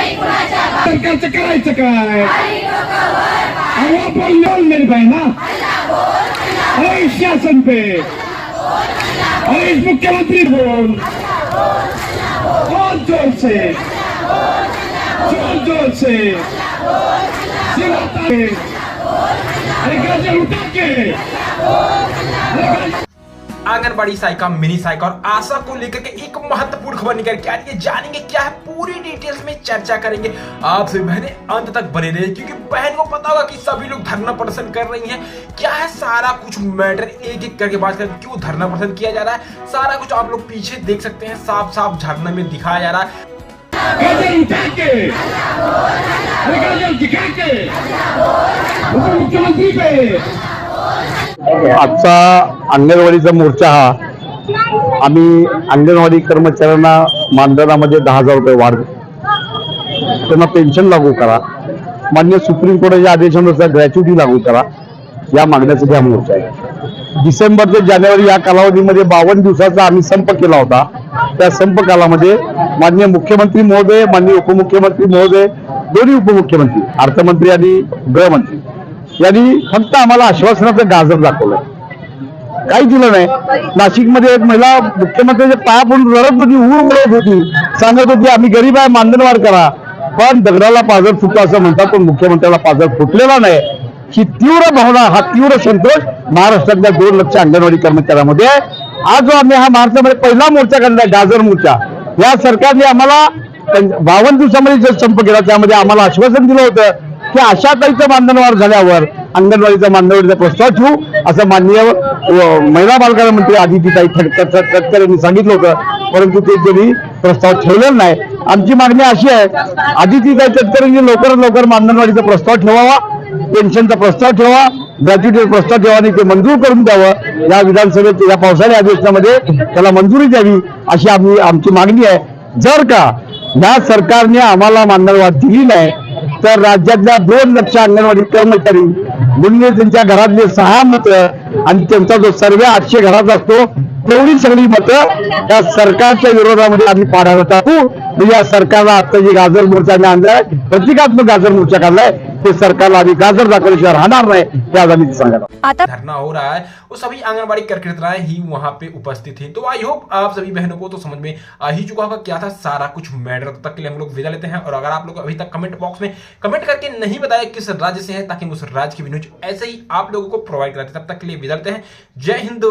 सरकारचं करायचं काय? अहो आपण नाही पाहिजे ना. अरे शासन पे, अरे मुख्यमंत्री बोल, जोर जोर से, जोर जोर से, चिल्लाता है. अरे गजल उठा के. आंगनबाड़ी सहायिका, मिनी सहायिका और आशा को लेकर के एक महत्वपूर्ण खबर निकल के आ रही है। जानेंगे क्या है, पूरी डिटेल्स में चर्चा करेंगे। आप सभी बहनें अंत तक बने रहे, क्योंकि बहन को पता होगा कि सभी लोग धरना प्रदर्शन कर रही हैं। क्या है सारा कुछ मैटर, एक एक करके बात करें। क्यों धरना प्रदर्शन किया जा रहा है, सारा कुछ आप लोग पीछे देख सकते हैं, साफ साफ धरना में दिखाया जा रहा है। गजल उठा के, गजल दिखा के, मुख्यमंत्री पे. आजचा अंगणवाडीचा मोर्चा हा आम्ही अंगणवाडी कर्मचाऱ्यांना मानधनामध्ये 10,000 रुपये वाढ, त्यांना पेन्शन लागू करा, मान्य सुप्रीम कोर्टाच्या आदेशानुसार ग्रॅच्युटी लागू करा, या मागण्यासाठी हा मोर्चा आहे. डिसेंबर ते जानेवारी या कालावधीमध्ये 52 दिवसाचा आम्ही संप केला होता. त्या संप कालामध्ये माननीय मुख्यमंत्री महोदय, माननीय उपमुख्यमंत्री महोदय, दोन्ही उपमुख्यमंत्री, अर्थमंत्री आणि गृहमंत्री यांनी फक्त आम्हाला आश्वासनाचं गाजर दाखवलं, काही दिलं नाही. नाशिकमध्ये एक महिला मुख्यमंत्र्यांच्या पाया पडून रडत होती, उर होती, सांगत होती आम्ही गरीब आहे, मानधनवाढ करा. पण दगडाला पाझर फुटला असं म्हणतात, पण मुख्यमंत्र्याला पाझर फुटलेला नाही. ही तीव्र भावना, हा तीव्र संतोष महाराष्ट्रातल्या 2 लाख अंगणवाडी कर्मचाऱ्यांमध्ये आहे. आज जो आम्ही हा महाराष्ट्रामध्ये पहिला मोर्चा काढलाय, गाजर मोर्चा, या सरकारने आम्हाला 52 दिवसामध्ये जो संप केला त्यामध्ये आम्हाला आश्वासन दिलं होतं की आशाताईचं मानधनवाढ झाल्यावर अंगणवाडीचा मानधनवाढीचा प्रस्ताव ठेवू, असं माननीय महिला बालकल्याण मंत्री आदितीताई तटकरे यांनी सांगितलं होतं. परंतु ते त्यांनी प्रस्ताव ठेवलेला नाही. आमची मागणी अशी आहे, आदितीताई तटकरेंनी लवकरात लवकर मानधनवाढीचा प्रस्ताव ठेवावा, पेन्शनचा प्रस्ताव ठेवा, ग्रॅच्युटीचा प्रस्ताव ठेवा आणि ते मंजूर करून द्यावं. या विधानसभेत या पावसाळी अधिवेशनामध्ये त्याला मंजुरी द्यावी अशी आमची मागणी आहे. जर का या सरकारने आम्हाला मानधनवाढ दिली नाही तर राज्यातल्या 2 लाख अंगणवाडी कर्मचारी म्हणजे त्यांच्या घरातले 6 मतं आणि त्यांचा जो सर्वे 800 घराचा असतो तेवढी सगळी मतं या सरकारच्या विरोधामध्ये आम्ही पाडायला टाकू. या सरकारला आता जे गाजर मोर्चा आणलाय, प्रतिकात्मक गाजर मोर्चा काढलाय, ते सरकारला आम्ही गाजर दाखवल्याशिवाय राहणार नाही, हे आज आम्ही सांगतो. आता धरना हो रहा है, वो सभी आंगनबाड़ी कार्यकर्ताएं ही वहां पे उपस्थित हैं। तो आई होप आप सभी बहनों को तो समझ में आ ही चुका होगा क्या था सारा कुछ मैटर। तब तक के लिए हम लोग विदा लेते हैं, और अगर आप लोग अभी तक कमेंट बॉक्स में कमेंट करके नहीं बताया किस राज्य से है, ताकि उस राज्य की भी न्यूज ऐसे ही आप लोगों को प्रोवाइड कराते, तब तक के लिए विदा लेते हैं। जय हिंद।